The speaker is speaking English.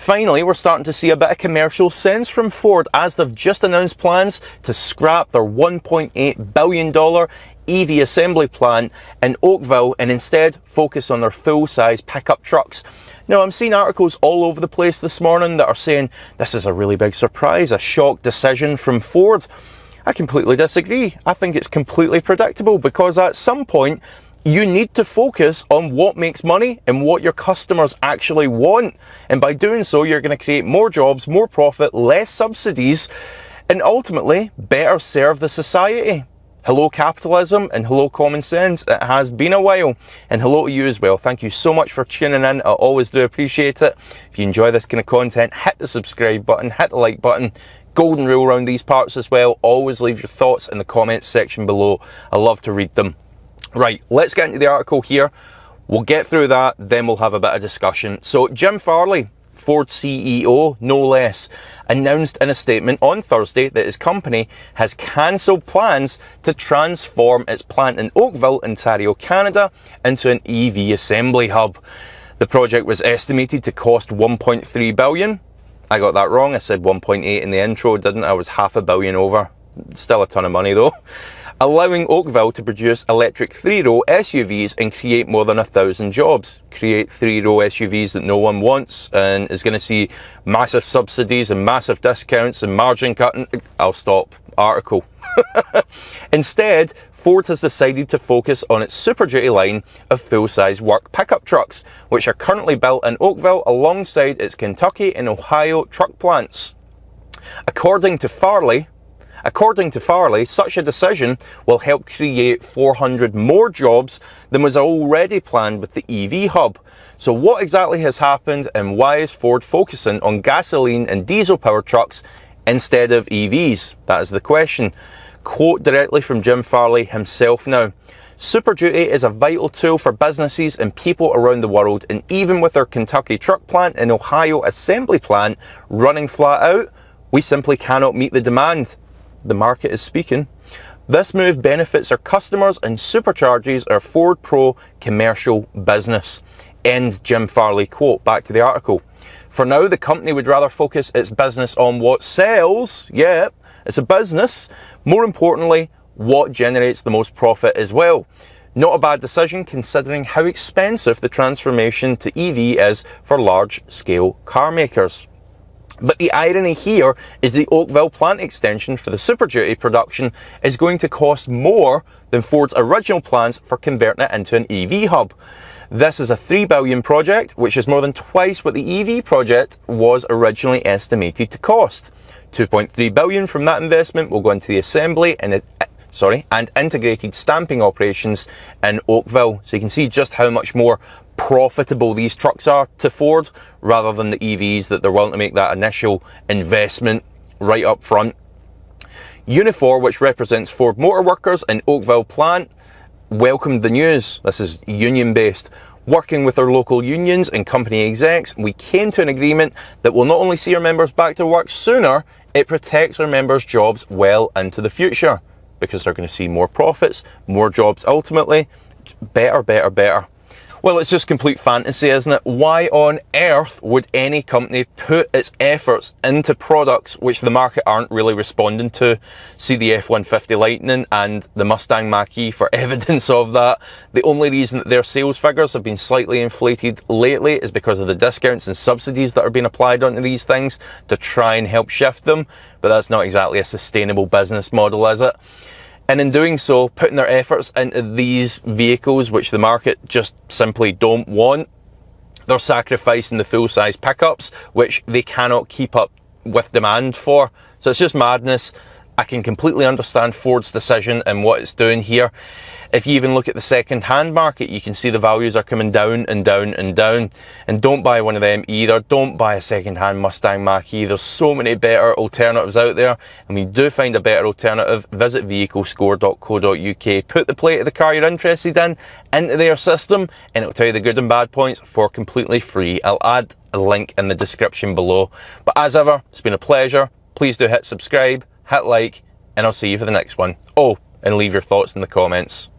finally, we're starting to see a bit of commercial sense from Ford as they've just announced plans to scrap their $1.8 billion EV assembly plant in Oakville and instead focus on their full-size pickup trucks. Now, I'm seeing articles all over the place this morning that are saying this is a really big surprise, a shock decision from Ford. I completely disagree. I think it's completely predictable because at some point, you need to focus on what makes money and what your customers actually want. And by doing so, you're going to create more jobs, more profit, less subsidies, and ultimately better serve the society. Hello capitalism and hello common sense. It has been a while, and hello to you as well. Thank you so much for tuning in. I always do appreciate it. If you enjoy this kind of content, hit the subscribe button, hit the like button. Golden rule around these parts as well. Always leave your thoughts in the comments section below. I love to read them. Right, let's get into the article here. We'll get through that, then we'll have a bit of discussion. So Jim Farley, Ford CEO, no less, announced in a statement on Thursday that his company has cancelled plans to transform its plant in Oakville, Ontario, Canada, into an EV assembly hub. The project was estimated to cost $1.3 billion. I got that wrong. I said 1.8 in the intro, didn't I? I was $500 million over. Still a ton of money though. Allowing Oakville to produce electric 3-row SUVs and create more than 1,000 jobs. Create 3-row SUVs that no one wants and is going to see massive subsidies and massive discounts and margin cutting. I'll stop. Article. Instead, Ford has decided to focus on its Super Duty line of full-size work pickup trucks, which are currently built in Oakville alongside its Kentucky and Ohio truck plants. According to Farley, such a decision will help create 400 more jobs than was already planned with the EV hub. So what exactly has happened and why is Ford focusing on gasoline and diesel powered trucks instead of EVs? That is the question. Quote directly from Jim Farley himself now. Super Duty is a vital tool for businesses and people around the world, and even with our Kentucky truck plant and Ohio assembly plant running flat out, we simply cannot meet the demand. The market is speaking. This move benefits our customers and supercharges our Ford Pro commercial business. End Jim Farley quote. Back to the article. For now, the company would rather focus its business on what sells. Yeah, it's a business. More importantly, what generates the most profit as well. Not a bad decision considering how expensive the transformation to EV is for large-scale car makers. But the irony here is the Oakville plant extension for the Super Duty production is going to cost more than Ford's original plans for converting it into an EV hub. This is a $3 billion project, which is more than twice what the EV project was originally estimated to cost. $2.3 billion from that investment will go into the assembly and integrated stamping operations in Oakville. So you can see just how much more profitable these trucks are to Ford rather than the EVs that they're willing to make that initial investment right up front. Unifor, which represents Ford Motor Workers in Oakville plant, welcomed the news. This is union based. Working with our local unions and company execs, we came to an agreement that will not only see our members back to work sooner, it protects our members' jobs well into the future because they're going to see more profits, more jobs ultimately. It's better, better, better. Well, it's just complete fantasy, isn't it? Why on earth would any company put its efforts into products which the market aren't really responding to? See the F-150 Lightning and the Mustang Mach-E for evidence of that. The only reason that their sales figures have been slightly inflated lately is because of the discounts and subsidies that are being applied onto these things to try and help shift them. But that's not exactly a sustainable business model, is it? And in doing so, putting their efforts into these vehicles, which the market just simply don't want, they're sacrificing the full-size pickups, which they cannot keep up with demand for. So it's just madness. I can completely understand Ford's decision and what it's doing here. If you even look at the second-hand market, you can see the values are coming down and down and down. And don't buy one of them either. Don't buy a second-hand Mustang Mach-E. There's so many better alternatives out there. And when you do find a better alternative, visit vehiclescore.co.uk. Put the plate of the car you're interested in into their system, and it'll tell you the good and bad points for completely free. I'll add a link in the description below. But as ever, it's been a pleasure. Please do hit subscribe, hit like, and I'll see you for the next one. Oh, and leave your thoughts in the comments.